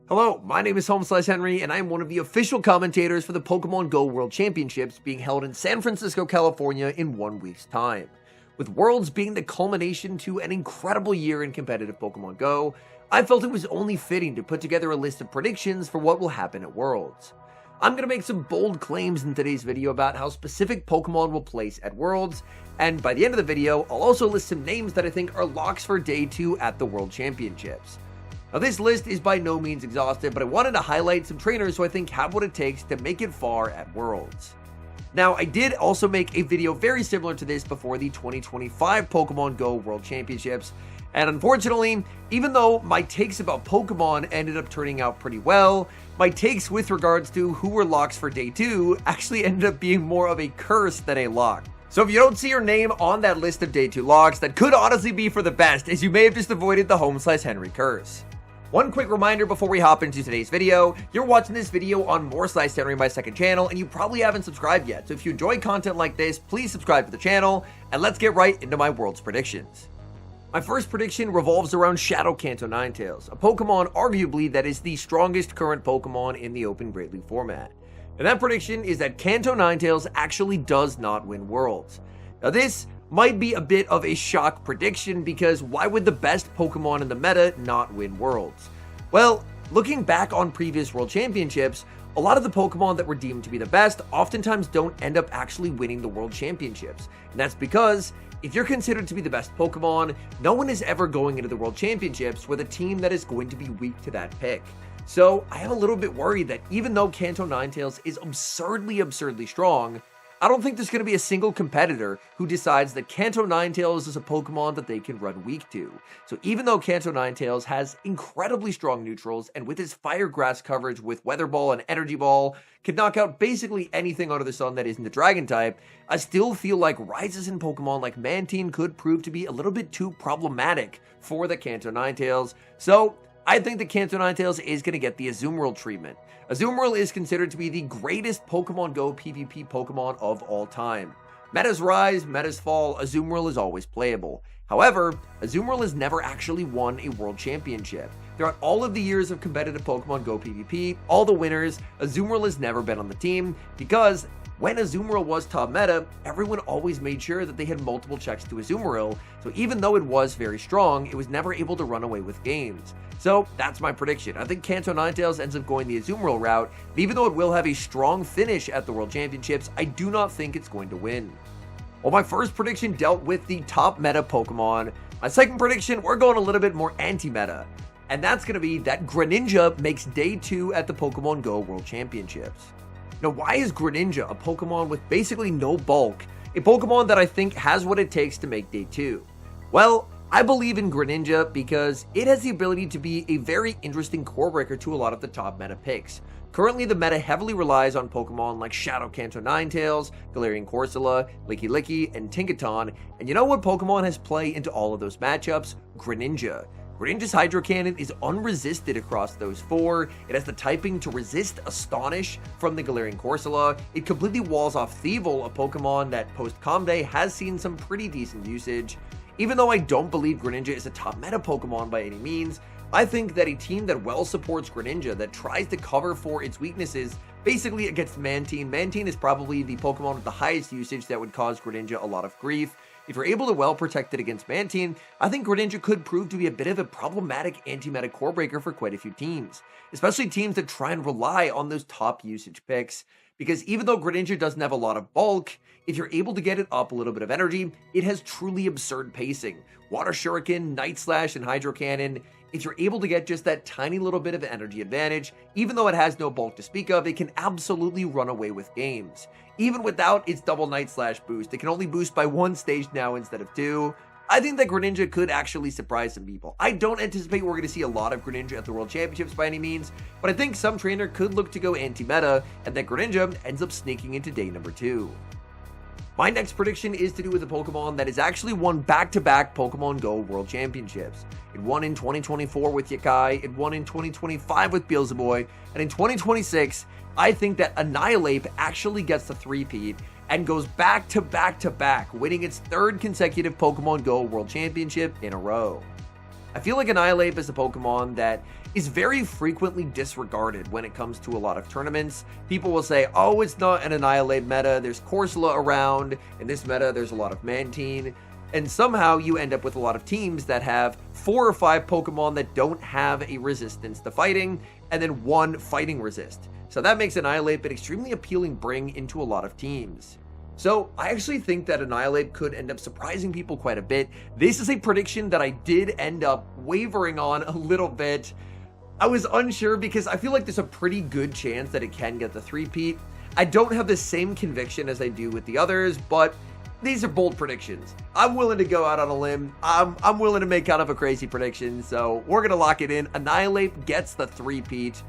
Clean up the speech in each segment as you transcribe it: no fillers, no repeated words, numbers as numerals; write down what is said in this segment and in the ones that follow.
Hello, my name is Henry, and I am one of the official commentators for the Pokemon Go World Championships being held in San Francisco, California in 1 week's time. With Worlds being the culmination to an incredible year in competitive Pokemon Go, I felt it was only fitting to put together a list of predictions for what will happen at Worlds. I'm going to make some bold claims in today's video about how specific Pokemon will place at Worlds, and by the end of the video, I'll also list some names that I think are locks for Day 2 at the World Championships. Now this list is by no means exhaustive, but I wanted to highlight some trainers who I think have what it takes to make it far at Worlds. Now I did also make a video very similar to this before the 2025 Pokemon Go World Championships, and unfortunately, even though my takes about Pokemon ended up turning out pretty well, my takes with regards to who were locks for Day 2 actually ended up being more of a curse than a lock. So if you don't see your name on that list of Day 2 locks, that could honestly be for the best, as you may have just avoided the Henry curse. One quick reminder before we hop into today's video, you're watching this video on Henry, my second channel, and you probably haven't subscribed yet, so if you enjoy content like this, please subscribe to the channel, and let's get right into my Worlds predictions. My first prediction revolves around Shadow Kanto Ninetales, a Pokemon arguably that is the strongest current Pokemon in the Open Great League format. And that prediction is that Kanto Ninetales actually does not win Worlds. Now this might be a bit of a shock prediction because why would the best Pokemon in the meta not win Worlds? Well, looking back on previous World Championships, a lot of the Pokemon that were deemed to be the best oftentimes don't end up actually winning the World Championships. And that's because if you're considered to be the best Pokemon, no one is ever going into the World Championships with a team that is going to be weak to that pick. So I am a little bit worried that even though Kanto Ninetales is absurdly strong, I don't think there's going to be a single competitor who decides that Kanto Ninetales is a Pokemon that they can run weak to. So even though Kanto Ninetales has incredibly strong neutrals, and with his Fire Grass coverage with Weather Ball and Energy Ball, can knock out basically anything under the sun that isn't the Dragon type, I still feel like rises in Pokemon like Mantine could prove to be a little bit too problematic for the Kanto Ninetales. So I think that Kanto Ninetales is going to get the Azumarill treatment. Azumarill is considered to be the greatest Pokemon Go PvP Pokemon of all time. Metas rise, metas fall, Azumarill is always playable. However, Azumarill has never actually won a World Championship. Throughout all of the years of competitive Pokemon Go PvP, all the winners, Azumarill has never been on the team because when Azumarill was top meta, everyone always made sure that they had multiple checks to Azumarill, so even though it was very strong, it was never able to run away with games. So that's my prediction. I think Kanto Ninetales ends up going the Azumarill route, and even though it will have a strong finish at the World Championships, I do not think it's going to win. Well, my first prediction dealt with the top meta Pokemon. My second prediction, we're going a little bit more anti-meta, and that's going to be that Greninja makes Day 2 at the Pokemon Go World Championships. Now, why is Greninja, a Pokemon with basically no bulk, a Pokemon that I think has what it takes to make Day 2? Well, I believe in Greninja because it has the ability to be a very interesting core breaker to a lot of the top meta picks. Currently, the meta heavily relies on Pokemon like Shadow Kanto Ninetales, Galarian Corsola, Licky, and Tinkaton, and you know what Pokemon has play into all of those matchups? Greninja. Greninja's Hydro Cannon is unresisted across those four. It has the typing to resist Astonish from the Galarian Corsola. It completely walls off Thievul, a Pokemon that post-Com Day has seen some pretty decent usage. Even though I don't believe Greninja is a top meta Pokemon by any means, I think that a team that well supports Greninja, that tries to cover for its weaknesses, basically against Mantine. Mantine is probably the Pokemon with the highest usage that would cause Greninja a lot of grief. If you're able to well protect it against Mantine, I think Greninja could prove to be a bit of a problematic anti-meta core breaker for quite a few teams, especially teams that try and rely on those top usage picks. Because even though Greninja doesn't have a lot of bulk, if you're able to get it up a little bit of energy, it has truly absurd pacing. Water Shuriken, Night Slash, and Hydro Cannon. If you're able to get just that tiny little bit of energy advantage, even though it has no bulk to speak of, it can absolutely run away with games. Even without its double Night Slash boost, it can only boost by one stage now instead of two. I think that Greninja could actually surprise some people. I don't anticipate we're going to see a lot of Greninja at the World Championships by any means, but I think some trainer could look to go anti-meta, and that Greninja ends up sneaking into day number 2. My next prediction is to do with a Pokemon that has actually won back-to-back Pokemon Go World Championships. It won in 2024 with Yakai, it won in 2025 with Beelzebub, and in 2026, I think that Annihilape actually gets the three-peat and goes back to back to back, winning its third consecutive Pokemon Go World Championship in a row. I feel like Annihilape is a Pokemon that is very frequently disregarded when it comes to a lot of tournaments. People will say, oh, it's not an Annihilape meta, there's Corsola around, in this meta there's a lot of Mantine, and somehow you end up with a lot of teams that have 4 or 5 Pokemon that don't have a resistance to fighting, and then 1 fighting resist. So that makes Annihilape an extremely appealing bring into a lot of teams. So I actually think that Annihilape could end up surprising people quite a bit. This is a prediction that I did end up wavering on a little bit. I was unsure because I feel like there's a pretty good chance that it can get the three-peat. I don't have the same conviction as I do with the others, but these are bold predictions. I'm willing to go out on a limb. I'm willing to make kind of a crazy prediction, so we're going to lock it in. Annihilape gets the three-peat.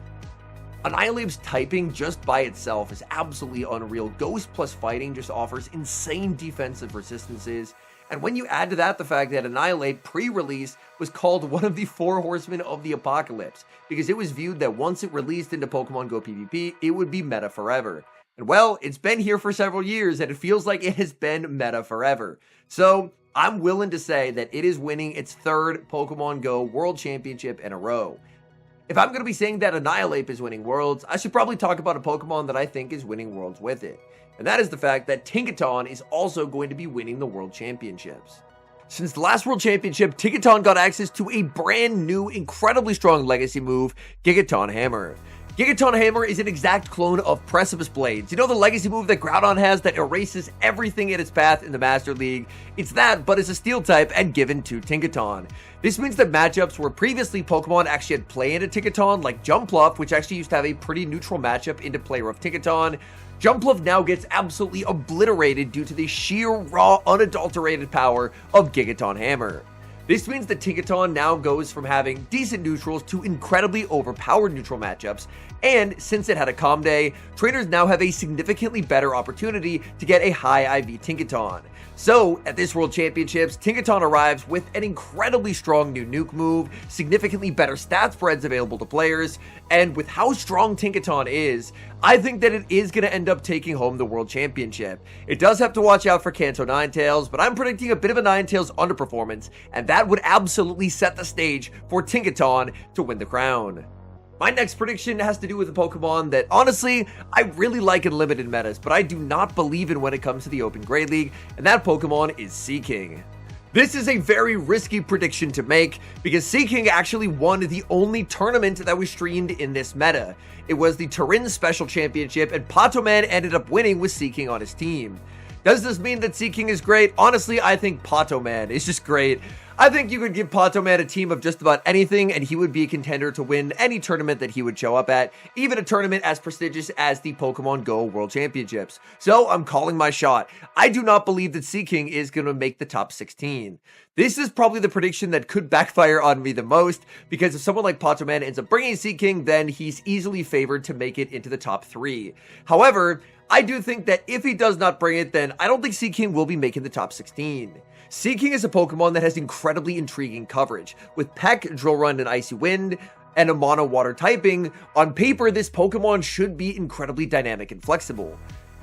Annihilape's typing just by itself is absolutely unreal. Ghost plus fighting just offers insane defensive resistances. And when you add to that the fact that Annihilape pre-release was called one of the 4 horsemen of the apocalypse, because it was viewed that once it released into Pokemon Go PvP, it would be meta forever. And well, it's been here for several years and it feels like it has been meta forever. So I'm willing to say that it is winning its 3rd Pokemon Go World Championship in a row. If I'm going to be saying that Annihilape is winning Worlds, I should probably talk about a Pokemon that I think is winning Worlds with it. And that is the fact that Tinkaton is also going to be winning the World Championships. Since the last World Championship, Tinkaton got access to a brand new, incredibly strong legacy move, Gigaton Hammer. Gigaton Hammer is an exact clone of Precipice Blades. You know the legacy move that Groudon has that erases everything in its path in the Master League? It's that, but as a Steel type and given to Tinkaton. This means that matchups where previously Pokemon actually had play into Tinkaton, like Jumpluff, which actually used to have a pretty neutral matchup into play of Tinkaton, Jumpluff now gets absolutely obliterated due to the sheer, raw, unadulterated power of Gigaton Hammer. This means that Tinkaton now goes from having decent neutrals to incredibly overpowered neutral matchups, and since it had a Calm Day, trainers now have a significantly better opportunity to get a high IV Tinkaton. So, at this World Championships, Tinkaton arrives with an incredibly strong new nuke move, significantly better stat spreads available to players, and with how strong Tinkaton is, I think that it is going to end up taking home the World Championship. It does have to watch out for Kanto Ninetales, but I'm predicting a bit of a Ninetales underperformance, and that would absolutely set the stage for Tinkaton to win the crown. My next prediction has to do with a Pokemon that, honestly, I really like in limited metas, but I do not believe in when it comes to the Open Grade League, and that Pokemon is Seaking. This is a very risky prediction to make, because Seaking actually won the only tournament that was streamed in this meta. It was the Turin Special Championship, and Patoman ended up winning with Seaking on his team. Does this mean that Seaking is great? Honestly, I think Patoman is just great. I think you could give Patoman a team of just about anything and he would be a contender to win any tournament that he would show up at, even a tournament as prestigious as the Pokemon Go World Championships. So I'm calling my shot. I do not believe that Seaking is going to make the top 16. This is probably the prediction that could backfire on me the most, because if someone like Patoman ends up bringing Seaking, then he's easily favored to make it into the top 3. However, I do think that if he does not bring it, then I don't think Seaking will be making the top 16. Seaking is a Pokemon that has incredibly intriguing coverage. With Peck, Drill Run, and Icy Wind, and a Mono Water typing, on paper this Pokemon should be incredibly dynamic and flexible.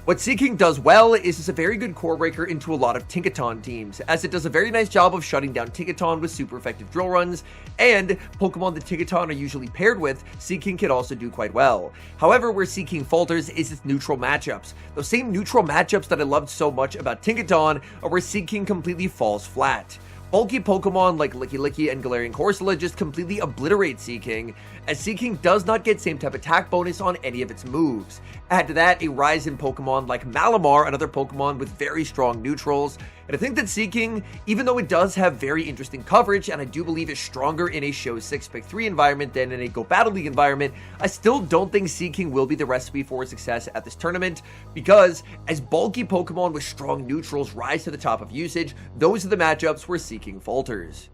What Seaking does well is it's a very good core breaker into a lot of Tinkaton teams, as it does a very nice job of shutting down Tinkaton with super effective drill runs, and Pokemon that Tinkaton are usually paired with, Seaking can also do quite well. However, where Seaking falters is its neutral matchups. Those same neutral matchups that I loved so much about Tinkaton are where Seaking completely falls flat. Bulky Pokemon like Licky and Galarian Corsola just completely obliterate Seaking, as Seaking does not get same type attack bonus on any of its moves. Add to that a rise in Pokemon like Malamar, another Pokemon with very strong neutrals, and I think that Seaking, even though it does have very interesting coverage, and I do believe it's stronger in a Show 6 Pick 3 environment than in a Go Battle League environment, I still don't think Seaking will be the recipe for success at this tournament, because as bulky Pokemon with strong neutrals rise to the top of usage, those are the matchups where Seaking falters.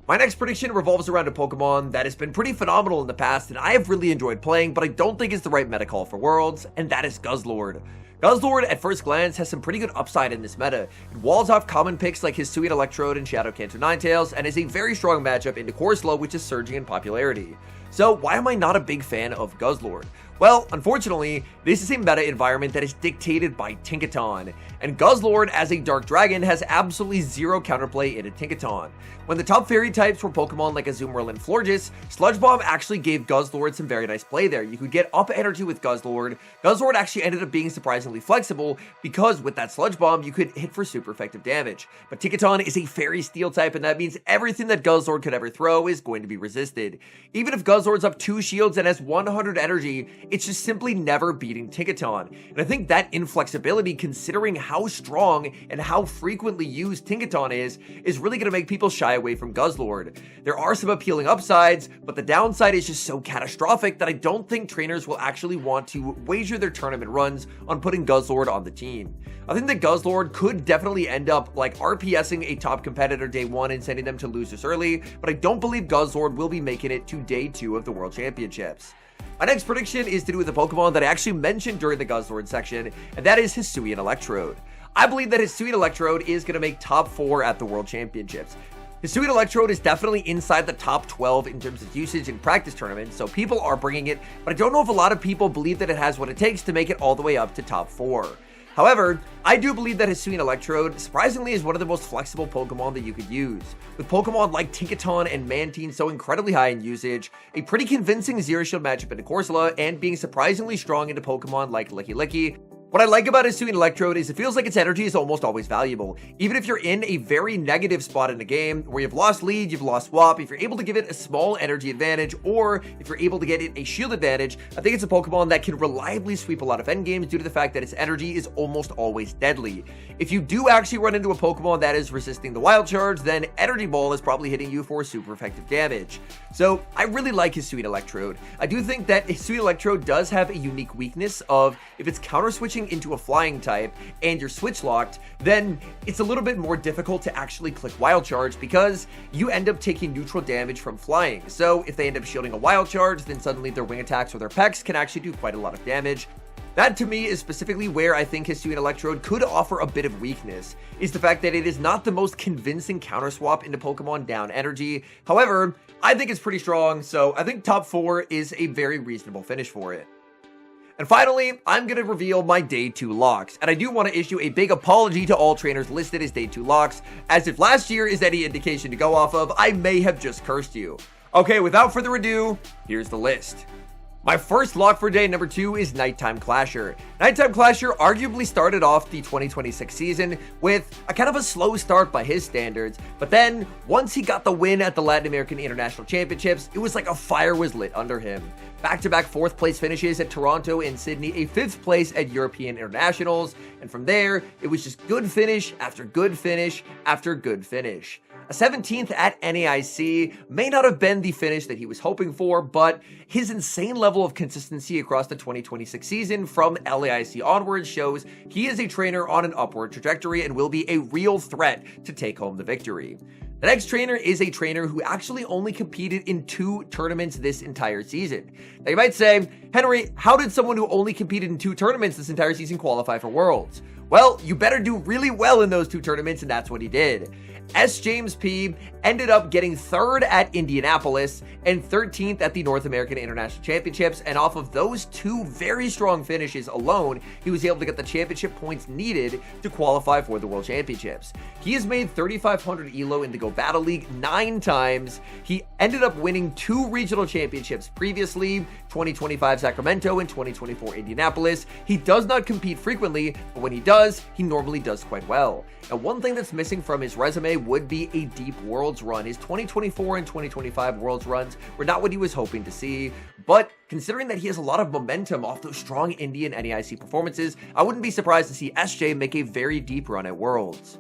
My next prediction revolves around a Pokemon that has been pretty phenomenal in the past and I have really enjoyed playing, but I don't think is the right meta call for Worlds, and that is Guzzlord. Guzzlord, at first glance, has some pretty good upside in this meta. It walls off common picks like Hisuian Electrode and Shadow Kanto Ninetales, and is a very strong matchup into Corsola, which is surging in popularity. So why am I not a big fan of Guzzlord? Well, unfortunately, this is a meta environment that is dictated by Tinkaton, and Guzzlord as a Dark Dragon has absolutely zero counterplay into Tinkaton. When the top fairy types were Pokemon like Azumarill and Florges, Sludge Bomb actually gave Guzzlord some very nice play there. You could get up energy with Guzzlord. Guzzlord actually ended up being surprisingly flexible because with that Sludge Bomb, you could hit for super effective damage. But Tinkaton is a fairy steel type, and that means everything that Guzzlord could ever throw is going to be resisted. Even if Guzzlord's up 2 shields and has 100 energy, it's just simply never beating Tinkaton. And I think that inflexibility, considering how strong and how frequently used Tinkaton is really going to make people shy away from Guzzlord. There are some appealing upsides, but the downside is just so catastrophic that I don't think trainers will actually want to wager their tournament runs on putting Guzzlord on the team. I think that Guzzlord could definitely end up like RPSing a top competitor day 1 and sending them to losers early, but I don't believe Guzzlord will be making it to day 2 of the World Championships. My next prediction is to do with a Pokemon that I actually mentioned during the Guzzlord section, and that is Hisuian Electrode. I believe that Hisuian Electrode is going to make top 4 at the World Championships. Hisuian Electrode is definitely inside the top 12 in terms of usage in practice tournaments, so people are bringing it, but I don't know if a lot of people believe that it has what it takes to make it all the way up to top 4. However, I do believe that Hisuian Electrode, surprisingly, is one of the most flexible Pokemon that you could use. With Pokemon like Tinkaton and Mantine so incredibly high in usage, a pretty convincing Zero Shield matchup into Corsola, and being surprisingly strong into Pokemon like Licky Licky, what I like about Hisuian Electrode is it feels like its energy is almost always valuable. Even if you're in a very negative spot in the game, where you've lost lead, you've lost swap, if you're able to give it a small energy advantage, or if you're able to get it a shield advantage, I think it's a Pokemon that can reliably sweep a lot of endgames due to the fact that its energy is almost always deadly. If you do actually run into a Pokemon that is resisting the Wild Charge, then Energy Ball is probably hitting you for super effective damage. So I really like Hisuian Electrode. I do think that Hisuian Electrode does have a unique weakness of if it's counter switching into a flying type and you're switch locked, then it's a little bit more difficult to actually click Wild Charge because you end up taking neutral damage from flying. So if they end up shielding a Wild Charge, then suddenly their wing attacks or their pecs can actually do quite a lot of damage. That to me is specifically where I think Hisuian Electrode could offer a bit of weakness, is the fact that it is not the most convincing counter swap into Pokemon down energy. However, I think it's pretty strong, so I think top 4 is a very reasonable finish for it. And finally, I'm going to reveal my day 2 locks, and I do want to issue a big apology to all trainers listed as day 2 locks, as if last year is any indication to go off of, I may have just cursed you. Okay, without further ado, here's the list. My first lock for day number 2 is Nighttime Clasher. Nighttime Clasher arguably started off the 2026 season with a kind of a slow start by his standards, but then once he got the win at the Latin American International Championships, it was like a fire was lit under him. Back-to-back 4th place finishes at Toronto and Sydney, a 5th place at European Internationals, and from there, it was just good finish after good finish after good finish. A 17th at NAIC may not have been the finish that he was hoping for, but his insane level of consistency across the 2026 season from LAIC onwards shows he is a trainer on an upward trajectory and will be a real threat to take home the victory. The next trainer is a trainer who actually only competed in 2 tournaments this entire season. Now you might say, Henry, how did someone who only competed in 2 tournaments this entire season qualify for Worlds? Well, you better do really well in those 2 tournaments, and that's what he did. S. James P. ended up getting 3rd at Indianapolis and 13th at the North American International Championships, and off of those 2 very strong finishes alone, he was able to get the championship points needed to qualify for the World Championships. He has made 3,500 ELO in the Go Battle League 9 times. He ended up winning 2 regional championships previously, 2025 Sacramento and 2024 Indianapolis. He does not compete frequently, but when he does, he normally does quite well. And one thing that's missing from his resume would be a deep Worlds run. His 2024 and 2025 Worlds runs were not what he was hoping to see, but considering that he has a lot of momentum off those strong Indian NAIC performances, I wouldn't be surprised to see SJ make a very deep run at Worlds.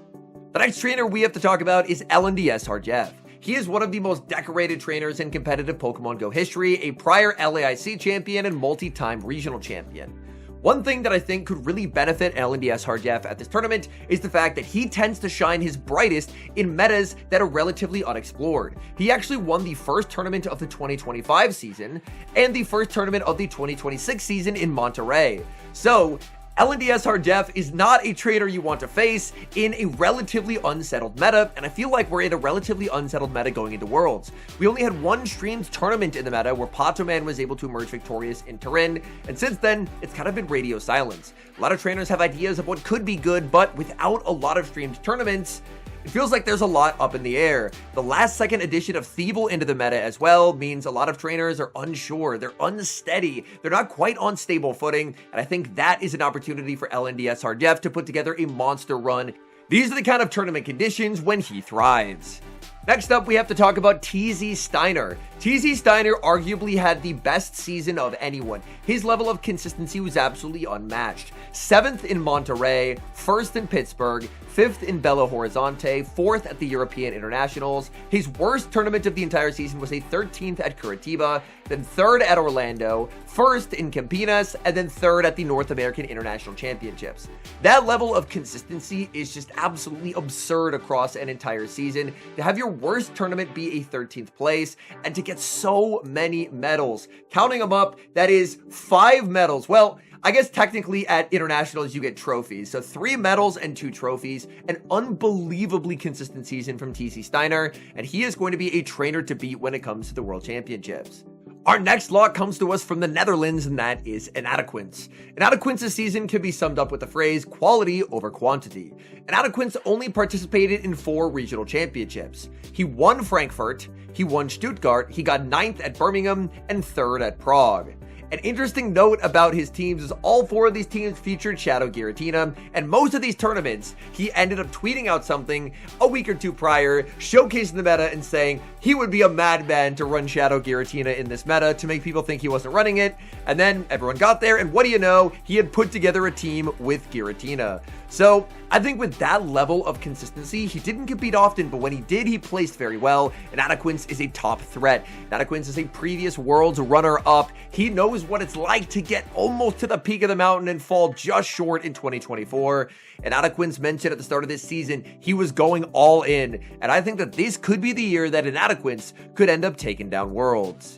The next trainer we have to talk about is LNDS Harjev. He is one of the most decorated trainers in competitive Pokemon Go history, a prior LAIC champion and multi-time regional champion. One thing that I think could really benefit LNDS Harjev at this tournament is the fact that he tends to shine his brightest in metas that are relatively unexplored. He actually won the first tournament of the 2025 season and the first tournament of the 2026 season in Monterey. So LNDS Hardef is not a trainer you want to face in a relatively unsettled meta, and I feel like we're in a relatively unsettled meta going into Worlds. We only had one streamed tournament in the meta where Patoman was able to emerge victorious in Turin, and since then, it's kind of been radio silence. A lot of trainers have ideas of what could be good, but without a lot of streamed tournaments, it feels like there's a lot up in the air. The last second addition of Thievul into the meta as well means a lot of trainers are unsure, they're unsteady, they're not quite on stable footing, and I think that is an opportunity for LNDS Hardef to put together a monster run. These are the kind of tournament conditions when he thrives. Next up, we have to talk about TZ Steiner. TZ Steiner arguably had the best season of anyone. His level of consistency was absolutely unmatched. 7th in Monterrey, 1st in Pittsburgh, 5th in Belo Horizonte, 4th at the European Internationals. His worst tournament of the entire season was a 13th at Curitiba, then 3rd at Orlando, 1st in Campinas, and then 3rd at the North American International Championships. That level of consistency is just absolutely absurd across an entire season. To have your worst tournament be a 13th place, and to get so many medals. Counting them up, that is 5 medals. Well, I guess technically at internationals you get trophies. So 3 medals and 2 trophies. An unbelievably consistent season from TZ Steiner, and he is going to be a trainer to beat when it comes to the World Championships. Our next lock comes to us from the Netherlands, and that is Inadequence. Inadequence's season can be summed up with the phrase quality over quantity. Inadequence only participated in 4 regional championships. He won Frankfurt, he won Stuttgart, he got 9th at Birmingham, and 3rd at Prague. An interesting note about his teams is all 4 of these teams featured Shadow Giratina, and most of these tournaments, he ended up tweeting out something a week or 2 prior, showcasing the meta and saying he would be a madman to run Shadow Giratina in this meta to make people think he wasn't running it, and then everyone got there, and what do you know, he had put together a team with Giratina. So I think with that level of consistency, he didn't compete often, but when he did, he placed very well. Inadequence is a top threat. Inadequence is a previous Worlds runner-up. He knows what it's like to get almost to the peak of the mountain and fall just short in 2024. Inadequence mentioned at the start of this season, he was going all in, and I think that this could be the year that Inadequence could end up taking down Worlds.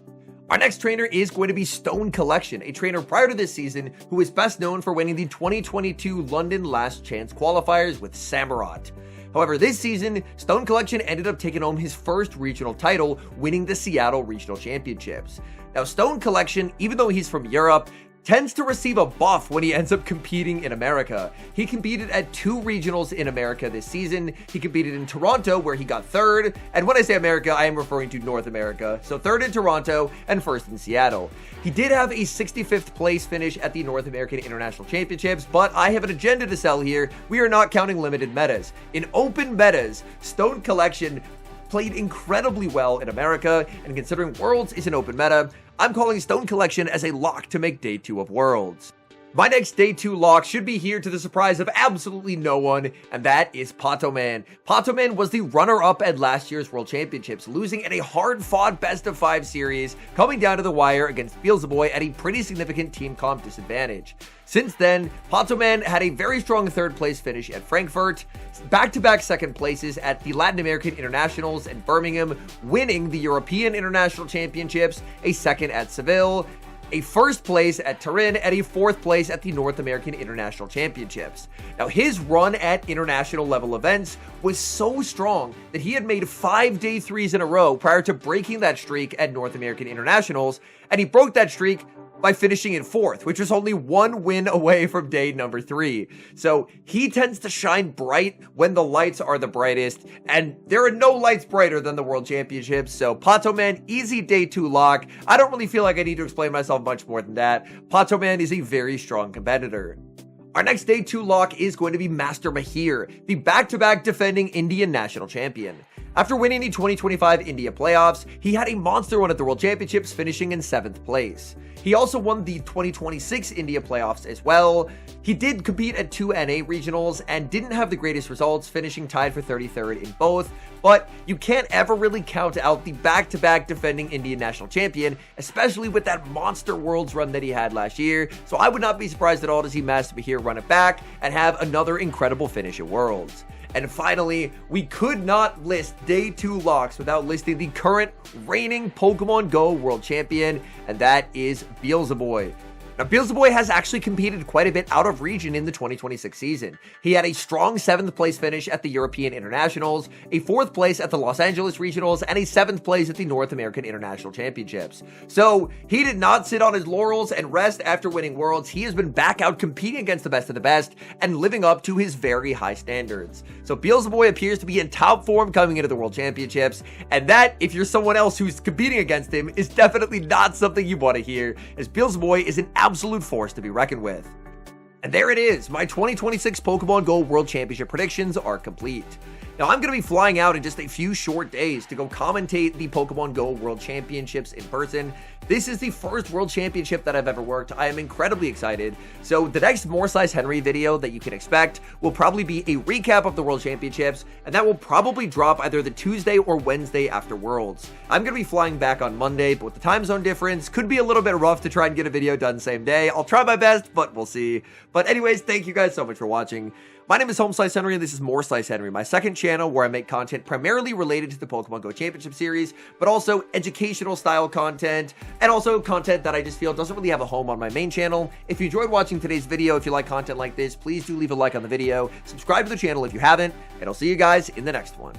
Our next trainer is going to be Stone Collection, a trainer prior to this season who is best known for winning the 2022 London Last Chance qualifiers with Samurott. However, this season, Stone Collection ended up taking home his first regional title, winning the Seattle Regional Championships. Now, Stone Collection, even though he's from Europe, tends to receive a buff when he ends up competing in America. He competed at 2 regionals in America this season. He competed in Toronto, where he got 3rd, and when I say America, I am referring to North America. So 3rd in Toronto and 1st in Seattle. He did have a 65th place finish at the North American International Championships, but I have an agenda to sell here. We are not counting limited metas. In open metas, Stone Collection played incredibly well in America, and considering Worlds is an open meta, I'm calling Stone Collection as a lock to make Day 2 of Worlds. My next Day 2 lock should be here to the surprise of absolutely no one, and that is Patoman. Patoman was the runner-up at last year's World Championships, losing in a hard-fought best-of-5 series, coming down to the wire against Beelzeboy at a pretty significant team comp disadvantage. Since then, Patoman had a very strong 3rd place finish at Frankfurt, back-to-back 2nd places at the Latin American Internationals and Birmingham, winning the European International Championships, a 2nd at Seville, a 1st place at Turin, and a 4th place at the North American International Championships. Now, his run at international level events was so strong that he had made 5 Day 3s in a row prior to breaking that streak at North American Internationals, and he broke that streak by finishing in 4th, which was only 1 win away from day number 3. So he tends to shine bright when the lights are the brightest, and there are no lights brighter than the World Championships. So Patoman, easy Day 2 lock. I don't really feel like I need to explain myself much more than that. Patoman is a very strong competitor. Our next Day 2 lock is going to be Master Mahir, the back-to-back defending Indian national champion. After winning the 2025 India playoffs, he had a monster run at the World Championships, finishing in 7th place. He also won the 2026 India playoffs as well. He did compete at 2 NA regionals and didn't have the greatest results, finishing tied for 33rd in both, but you can't ever really count out the back-to-back defending Indian national champion, especially with that monster Worlds run that he had last year, so I would not be surprised at all to see Master Mahir run it back and have another incredible finish at Worlds. And finally, we could not list Day 2 locks without listing the current reigning Pokemon Go World Champion, and that is Beelzeboy. Now, Beelzebub has actually competed quite a bit out of region in the 2026 season. He had a strong 7th place finish at the European Internationals, a 4th place at the Los Angeles Regionals, and a 7th place at the North American International Championships. So he did not sit on his laurels and rest after winning Worlds. He has been back out competing against the best and living up to his very high standards. So Beelzebub appears to be in top form coming into the World Championships, and that, if you're someone else who's competing against him, is definitely not something you want to hear, as Beelzebub is an absolute force to be reckoned with. And there it is, my 2026 Pokemon Go World Championship predictions are complete. Now, I'm going to be flying out in just a few short days to go commentate the Pokemon Go World Championships in person. This is the first World Championship that I've ever worked. I am incredibly excited. So the next More Size Henry video that you can expect will probably be a recap of the World Championships, and that will probably drop either the Tuesday or Wednesday after Worlds. I'm going to be flying back on Monday, but with the time zone difference, could be a little bit rough to try and get a video done same day. I'll try my best, but we'll see. But anyways, thank you guys so much for watching. My name is Home Slice Henry, and this is More Slice Henry, my second channel where I make content primarily related to the Pokemon Go Championship series, but also educational style content, and also content that I just feel doesn't really have a home on my main channel. If you enjoyed watching today's video, if you like content like this, please do leave a like on the video, subscribe to the channel if you haven't, and I'll see you guys in the next one.